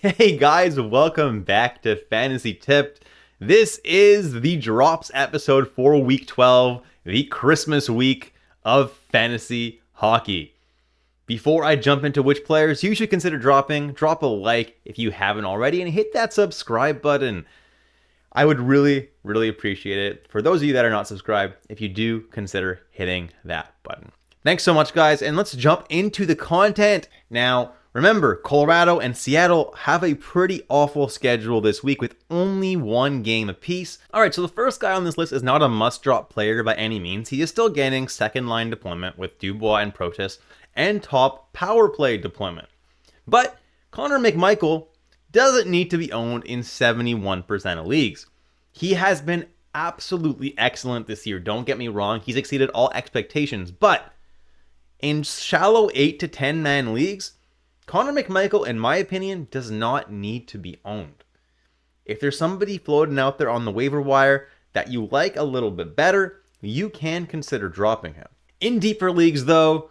Hey guys, welcome back to Fantasy Tipped. This is the drops episode for week 12, the Christmas week of fantasy hockey. Before I jump into which players you should consider dropping, drop a like if you haven't already and hit that subscribe button. I would really appreciate it. For those of you that are not subscribed, if you do, consider hitting that button. Thanks so much, guys, and let's jump into the content. Now, remember, Colorado and Seattle have a pretty awful schedule this week with only one game apiece. All right, so the first guy on this list is not a must-drop player by any means. He is still getting second-line deployment with Dubois and Protas and top power play deployment. But Connor McMichael doesn't need to be owned in 71% of leagues. He has been absolutely excellent this year. Don't get me wrong. He's exceeded all expectations. But in shallow 8 to 10 man leagues, Connor McMichael, in my opinion, does not need to be owned. If there's somebody floating out there on the waiver wire that you like a little bit better, you can consider dropping him. In deeper leagues, though,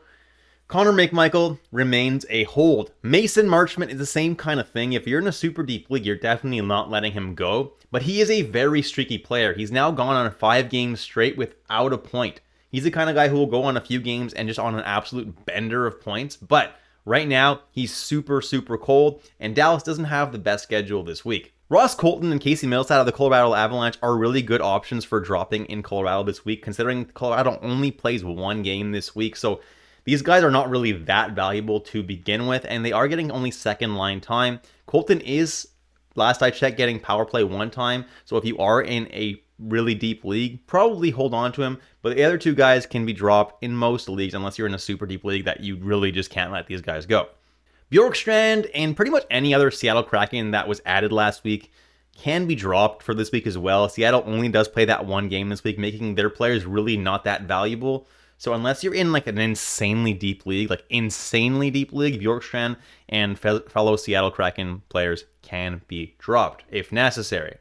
Connor McMichael remains a hold. Mason Marchment is the same kind of thing. If you're in a super deep league, you're definitely not letting him go. But he is a very streaky player. He's now gone on 5 games straight without a point. He's the kind of guy who will go on a few games and just on an absolute bender of points. But right now, he's super cold, and Dallas doesn't have the best schedule this week. Ross Colton and Casey Mills out of the Colorado Avalanche are really good options for dropping in Colorado this week, considering Colorado only plays 1 game this week. So these guys are not really that valuable to begin with, and they are getting only second line time. Colton is, last I checked, getting power play 1 time. So if you are in a really deep league, probably hold on to him. But the other 2 guys can be dropped in most leagues, unless you're in a super deep league that you really just can't let these guys go. Bjorkstrand and pretty much any other Seattle Kraken that was added last week can be dropped for this week as well. Seattle only does play that 1 game this week, making their players really not that valuable. So unless you're in like an insanely deep league, Bjorkstrand and fellow Seattle Kraken players can be dropped if necessary.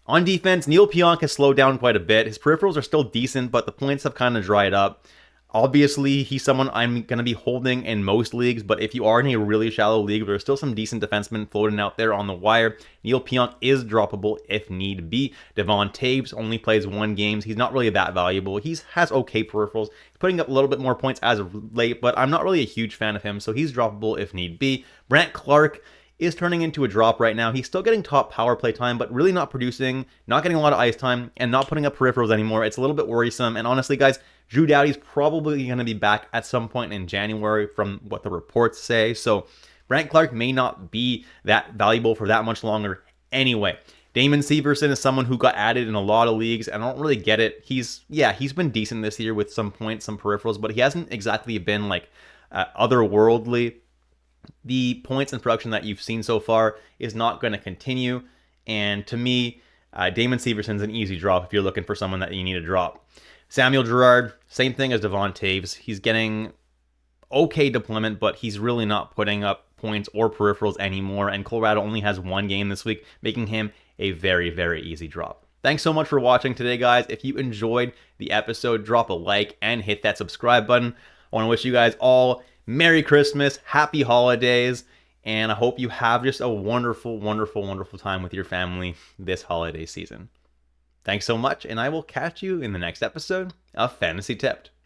On defense, Neil Pionk has slowed down quite a bit. His peripherals are still decent, but the points have kind of dried up. Obviously, he's someone I'm going to be holding in most leagues, but if you are in a really shallow league, there's still some decent defensemen floating out there on the wire. Neil Pionk is droppable if need be. Devon Toews only plays 1 game. He's not really that valuable. He has okay peripherals. He's putting up a little bit more points as of late, but I'm not really a huge fan of him, so he's droppable if need be. Brandt Clark is turning into a drop right now. He's still getting top power play time, but really not producing, not getting a lot of ice time, and not putting up peripherals anymore. It's a little bit worrisome, and honestly, guys, Drew Doughty's probably going to be back at some point in January from what the reports say, so Brandt Clark may not be that valuable for that much longer anyway. Damon Severson is someone who got added in a lot of leagues, and I don't really get it. He's been decent this year with some points, some peripherals, but he hasn't exactly been like otherworldly. The points and production that you've seen so far is not going to continue, and to me, Damon Severson's an easy drop if you're looking for someone that you need to drop. Samuel Girard, same thing as Devon Toews. He's getting okay deployment, but he's really not putting up points or peripherals anymore, and Colorado only has 1 game this week, making him a very easy drop. Thanks so much for watching today, guys. If you enjoyed the episode, drop a like and hit that subscribe button. I want to wish you guys all Merry Christmas, Happy Holidays, and I hope you have just a wonderful time with your family this holiday season. Thanks so much, and I will catch you in the next episode of Fantasy Tipped.